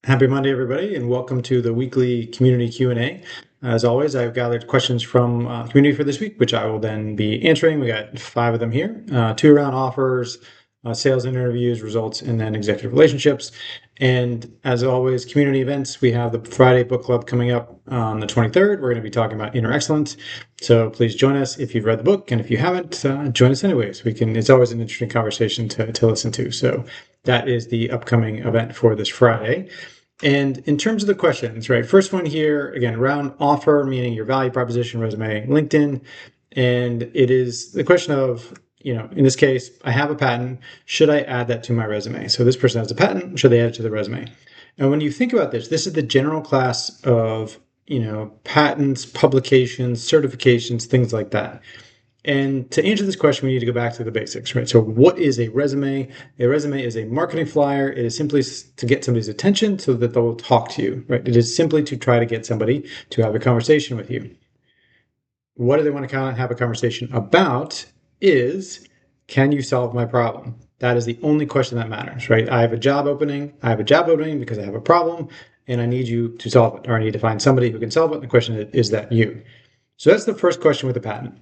Happy Monday, everybody, and welcome to the weekly community Q&A. As always, I've gathered questions from the community for this week, which I will then be answering. We got 5 of them here, 2 around offers, sales and interviews, results, and then executive relationships. And as always, community events, we have the Friday book club coming up on the 23rd. We're going to be talking about inner excellence. So please join us if you've read the book, and if you haven't, join us anyways. It's always an interesting conversation to listen to. So that is the upcoming event for this Friday. And in terms of the questions, right, first one here, again, around offer, meaning your value proposition, resume, LinkedIn. And it is the question of, in this case, I have a patent. Should I add that to my resume? So this person has a patent. Should they add it to the resume? And when you think about this is the general class of, patents, publications, certifications, things like that. And to answer this question, we need to go back to the basics, right? So what is a resume? A resume is a marketing flyer. It is simply to get somebody's attention so that they'll talk to you, right? It is simply to try to get somebody to have a conversation with you. What do they want to have a conversation about is, can you solve my problem? That is the only question that matters, right? I have a job opening. I have a job opening because I have a problem and I need you to solve it, or I need to find somebody who can solve it. And the question is that you? So that's the first question with a patent.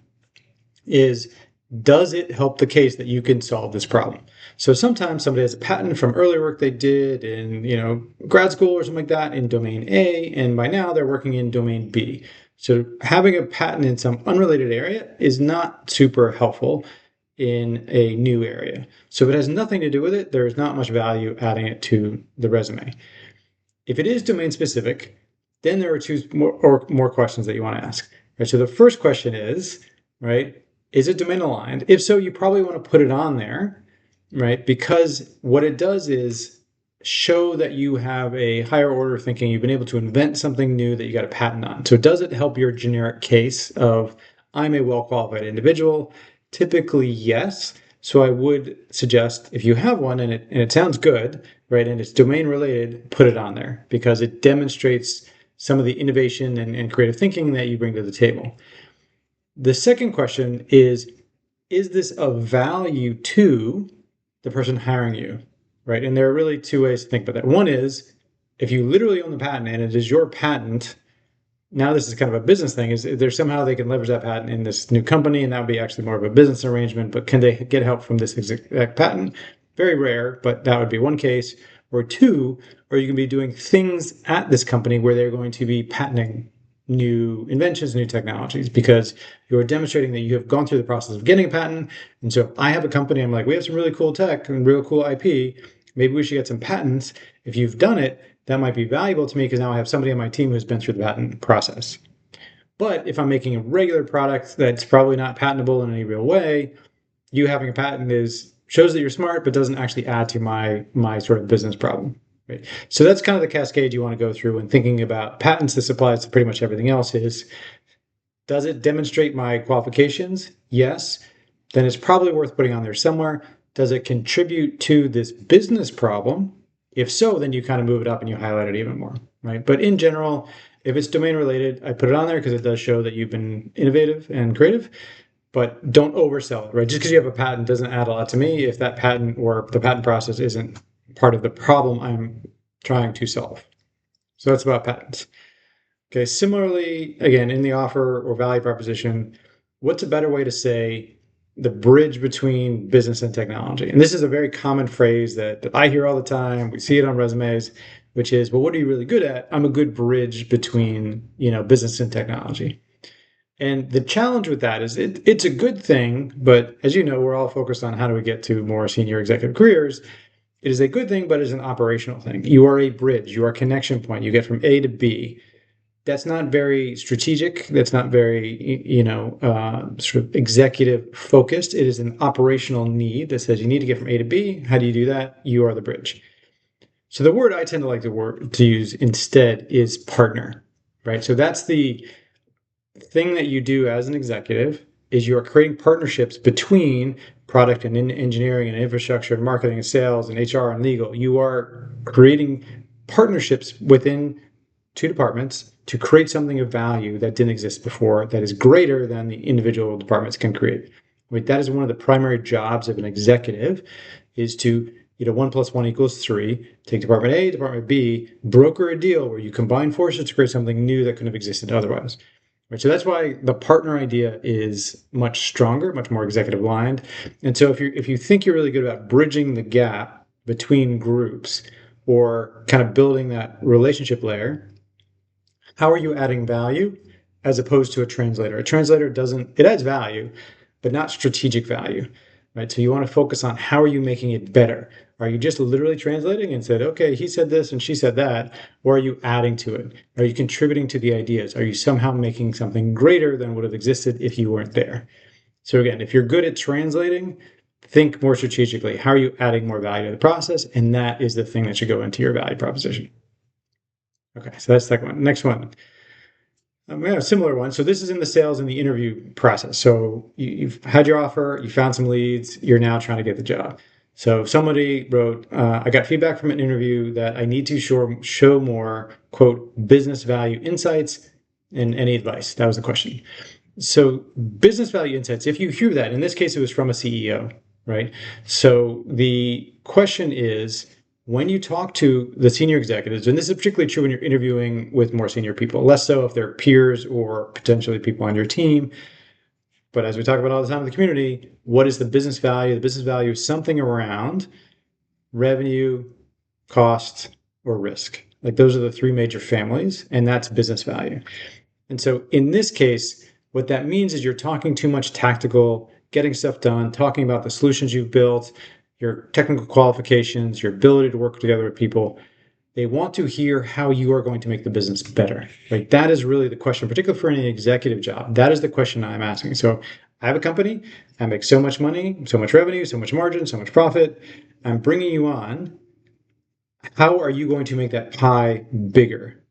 Is, does it help the case that you can solve this problem? So sometimes somebody has a patent from earlier work they did in grad school or something like that in domain A, and by now they're working in domain B. So having a patent in some unrelated area is not super helpful in a new area. So if it has nothing to do with it, there is not much value adding it to the resume. If it is domain specific, then there are two more questions that you want to ask. Right? So the first question is, right, is it domain aligned? If so, you probably want to put it on there, right? Because what it does is show that you have a higher order of thinking. You've been able to invent something new that you got a patent on. So does it help your generic case of, I'm a well-qualified individual? Typically, yes. So I would suggest if you have one and it sounds good, right, and it's domain related, put it on there because it demonstrates some of the innovation and creative thinking that you bring to the table. The second question is this of value to the person hiring you, right? And there are really 2 ways to think about that. One is, if you literally own the patent and it is your patent, now this is kind of a business thing, is there somehow they can leverage that patent in this new company, and that would be actually more of a business arrangement, but can they get help from this exact patent? Very rare, but that would be one case. Or 2, or you can be doing things at this company where they're going to be patenting new inventions, new technologies, because you're demonstrating that you have gone through the process of getting a patent. And so if I have a company, I'm like, we have some really cool tech and real cool IP. Maybe we should get some patents. If you've done it, that might be valuable to me because now I have somebody on my team who's been through the patent process. But if I'm making a regular product that's probably not patentable in any real way, you having a patent shows that you're smart, but doesn't actually add to my sort of business problem. Right. So that's kind of the cascade you want to go through when thinking about patents. This applies to pretty much everything else. Does it demonstrate my qualifications? Yes. Then it's probably worth putting on there somewhere. Does it contribute to this business problem? If so, then you kind of move it up and you highlight it even more, right? But in general, if it's domain related, I put it on there because it does show that you've been innovative and creative, but don't oversell it, right? Just because you have a patent doesn't add a lot to me if that patent or the patent process isn't part of the problem I'm trying to solve. So that's about patents. Okay, similarly, again, in the offer or value proposition, what's a better way to say the bridge between business and technology? And this is a very common phrase that I hear all the time. We see it on resumes, which is, well, what are you really good at? I'm a good bridge between, business and technology. And the challenge with that is it's a good thing, but as you know, we're all focused on how do we get to more senior executive careers. It is a good thing, but it's an operational thing. You are a bridge. You are a connection point. You get from A to B. That's not very strategic. That's not very, sort of executive focused. It is an operational need that says you need to get from A to B. How do you do that? You are the bridge. So the word I tend to like to use instead is partner, right? So that's the thing that you do as an executive is you are creating partnerships between product and engineering and infrastructure and marketing and sales and HR and legal. You are creating partnerships within 2 departments to create something of value that didn't exist before, that is greater than the individual departments can create. That is one of the primary jobs of an executive, is to 1 plus 1 equals 3. Take Department A, Department B, broker a deal where you combine forces to create something new that couldn't have existed otherwise. Right, so that's why the partner idea is much stronger, much more executive aligned. And so if you think you're really good about bridging the gap between groups or kind of building that relationship layer, how are you adding value as opposed to a translator? A translator doesn't, it adds value, but not strategic value, right? So you want to focus on how are you making it better? Are you just literally translating and said, okay, he said this and she said that, or are you adding to it? Are you contributing to the ideas? Are you somehow making something greater than would have existed if you weren't there? So again, if you're good at translating, think more strategically. How are you adding more value to the process? And that is the thing that should go into your value proposition. Okay, so that's the second one. Next one. We have a similar one. So this is in the sales and the interview process. So you've had your offer, you found some leads, you're now trying to get the job. So somebody wrote, I got feedback from an interview that I need to show more, quote, business value insights and any advice. That was the question. So business value insights, if you hear that, in this case, it was from a CEO, right? So the question is, when you talk to the senior executives, and this is particularly true when you're interviewing with more senior people, less so if they're peers or potentially people on your team. But as we talk about all the time in the community, what is the business value? The business value is something around revenue, cost, or risk. Like those are the three major families, and that's business value. And so in this case, what that means is you're talking too much tactical, getting stuff done, talking about the solutions you've built, your technical qualifications, your ability to work together with people. They want to hear how you are going to make the business better, right? That is really the question, particularly for any executive job. That is the question I'm asking. So I have a company, I make so much money, so much revenue, so much margin, so much profit. I'm bringing you on. How are you going to make that pie bigger?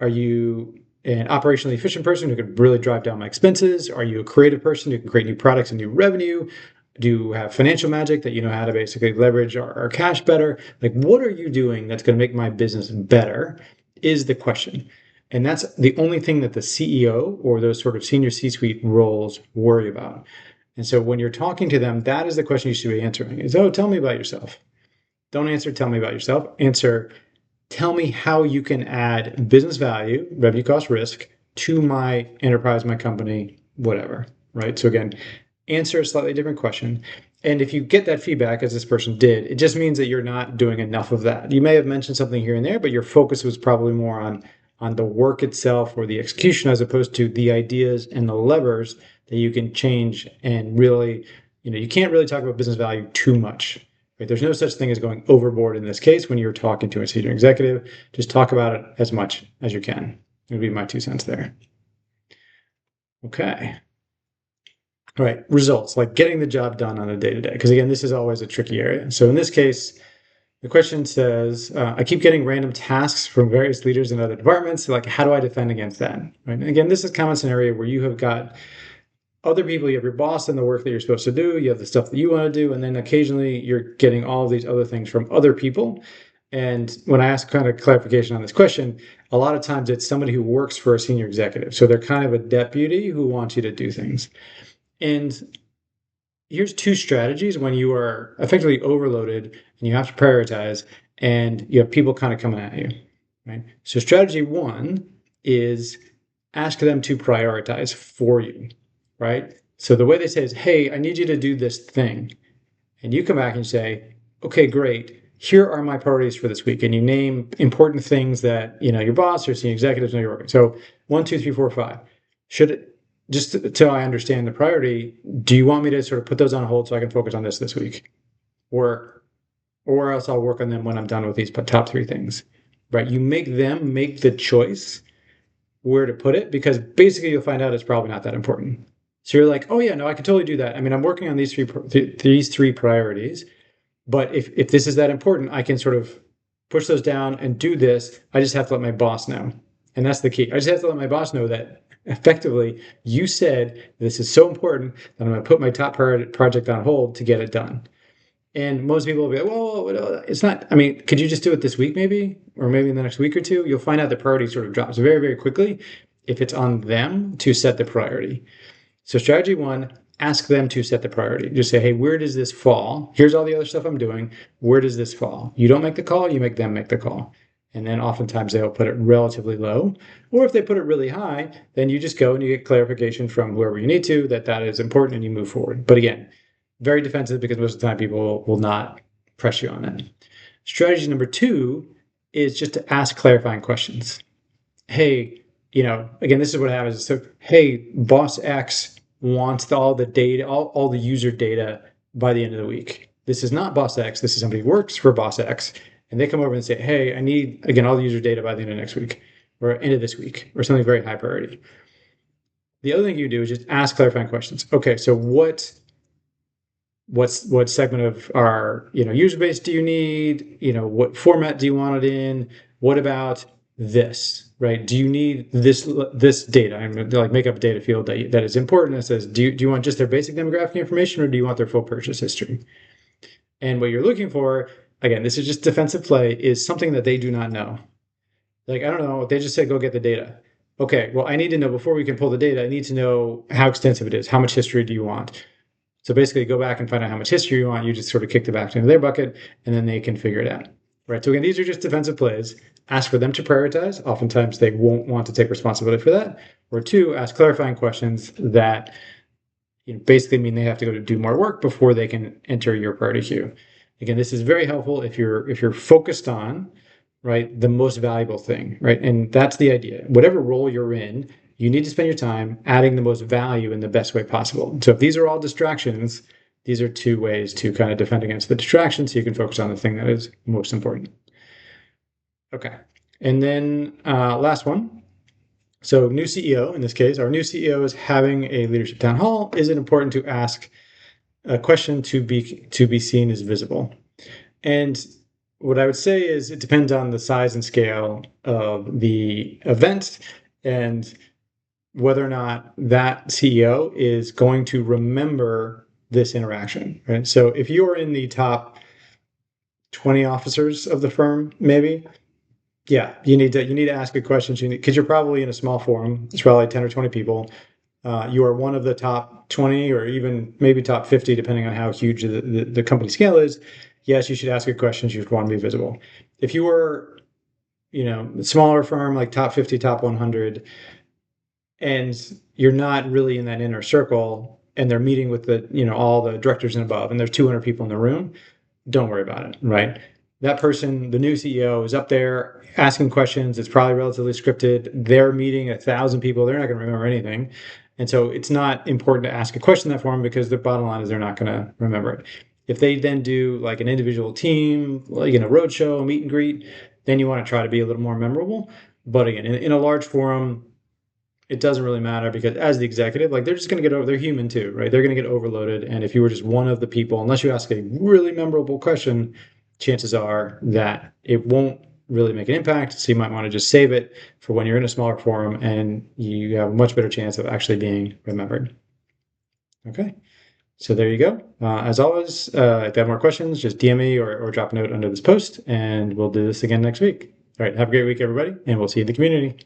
Are you an operationally efficient person who could really drive down my expenses? Are you a creative person who can create new products and new revenue? Do you have financial magic that you know how to basically leverage our cash better? Like, what are you doing that's going to make my business better is the question. And that's the only thing that the CEO or those sort of senior C-suite roles worry about. And so when you're talking to them, that is the question you should be answering is, oh, tell me about yourself. Don't answer, tell me about yourself. Answer, tell me how you can add business value, revenue, cost, risk to my enterprise, my company, whatever, right? So again, answer a slightly different question. And if you get that feedback, as this person did, it just means that you're not doing enough of that. You may have mentioned something here and there, but your focus was probably more on the work itself or the execution as opposed to the ideas and the levers that you can change and really, you can't really talk about business value too much. Right? There's no such thing as going overboard in this case when you're talking to a senior executive. Just talk about it as much as you can. It would be my 2 cents there. Okay. All right, results, like getting the job done on a day-to-day. Because again, this is always a tricky area. So in this case, the question says, I keep getting random tasks from various leaders in other departments. So like, how do I defend against that? Right? And again, this is kind of a scenario where you have got other people, you have your boss and the work that you're supposed to do, you have the stuff that you want to do, and then occasionally you're getting all of these other things from other people. And when I ask kind of clarification on this question, a lot of times it's somebody who works for a senior executive. So they're kind of a deputy who wants you to do things. And here's 2 strategies when you are effectively overloaded and you have to prioritize and you have people kind of coming at you, right? So strategy 1 is ask them to prioritize for you, right? So the way they say is, hey, I need you to do this thing. And you come back and say, okay, great. Here are my priorities for this week. And you name important things that, your boss or senior executives know you're working. So 1, 2, 3, 4, 5. Just till I understand the priority, do you want me to sort of put those on hold so I can focus on this week? Or else I'll work on them when I'm done with these top 3 things, right? You make them make the choice where to put it because basically you'll find out it's probably not that important. So you're like, oh yeah, no, I can totally do that. I mean, I'm working on these 3 priorities, but if this is that important, I can sort of push those down and do this. I just have to let my boss know. And that's the key. I just have to let my boss know that effectively you said this is so important that I'm going to put my top project on hold to get it done. And most people will be like, well, it's not, I mean, could you just do it this week maybe? Or maybe in the next week or 2? You'll find out the priority sort of drops very, very quickly if it's on them to set the priority. So strategy 1, ask them to set the priority. Just say, hey, where does this fall? Here's all the other stuff I'm doing. Where does this fall? You don't make the call, you make them make the call. And then oftentimes they'll put it relatively low. Or if they put it really high, then you just go and you get clarification from whoever you need to that is important and you move forward. But again, very defensive because most of the time people will not press you on that. Strategy number 2 is just to ask clarifying questions. Hey, again, this is what happens. So, hey, boss X wants all the data, all the user data by the end of the week. This is not boss X. This is somebody who works for boss X. And they come over and say, hey, I need, again, all the user data by the end of next week or end of this week or something very high priority. The other thing you do is just ask clarifying questions. Okay, so what segment of our user base do you need? What format do you want it in? What about this, right? Do you need this data? I'm going to like make up a data field that is important. That says, do you want just their basic demographic information or do you want their full purchase history? And what you're looking for, again, this is just defensive play, is something that they do not know. Like, I don't know, they just said, go get the data. Okay, well, I need to know before we can pull the data, I need to know how extensive it is. How much history do you want? So basically go back and find out how much history you want. You just sort of kick the back into their bucket and then they can figure it out. Right. So again, these are just defensive plays. Ask for them to prioritize. Oftentimes they won't want to take responsibility for that. Or 2, ask clarifying questions that basically mean they have to go to do more work before they can enter your priority queue. Again, this is very helpful if you're focused on, right, the most valuable thing, right? And that's the idea. Whatever role you're in, you need to spend your time adding the most value in the best way possible. So if these are all distractions, these are 2 ways to kind of defend against the distractions so you can focus on the thing that is most important. Okay. And then last one. So new CEO, in this case, our new CEO is having a leadership town hall. Is it important to ask a question to be seen as visible? And what I would say is it depends on the size and scale of the event and whether or not that CEO is going to remember this interaction, right? So if you're in the top 20 officers of the firm, maybe, yeah, you need to ask good questions because you're probably in a small forum. It's probably 10 or 20 people. You are one of the top 20 or even maybe top 50, depending on how huge the company scale is. Yes, you should ask good questions. You should want to be visible. If you were, a smaller firm like top 50, top 100, and you're not really in that inner circle, and they're meeting with all the directors and above, and there's 200 people in the room, don't worry about it, right? That person, the new CEO, is up there asking questions. It's probably relatively scripted. They're meeting 1,000 people. They're not going to remember anything. And so it's not important to ask a question in that form because the bottom line is they're not going to remember it. If they then do like an individual team, roadshow, meet and greet, then you want to try to be a little more memorable. But again, in a large forum, it doesn't really matter because as the executive, like they're just going to get over, they're human too, right? They're going to get overloaded. And if you were just one of the people, unless you ask a really memorable question, chances are that it won't really make an impact. So you might want to just save it for when you're in a smaller forum and you have a much better chance of actually being remembered. Okay. So there you go. As always, if you have more questions, just DM me or drop a note under this post and we'll do this again next week. All right. Have a great week, everybody. And we'll see you in the community.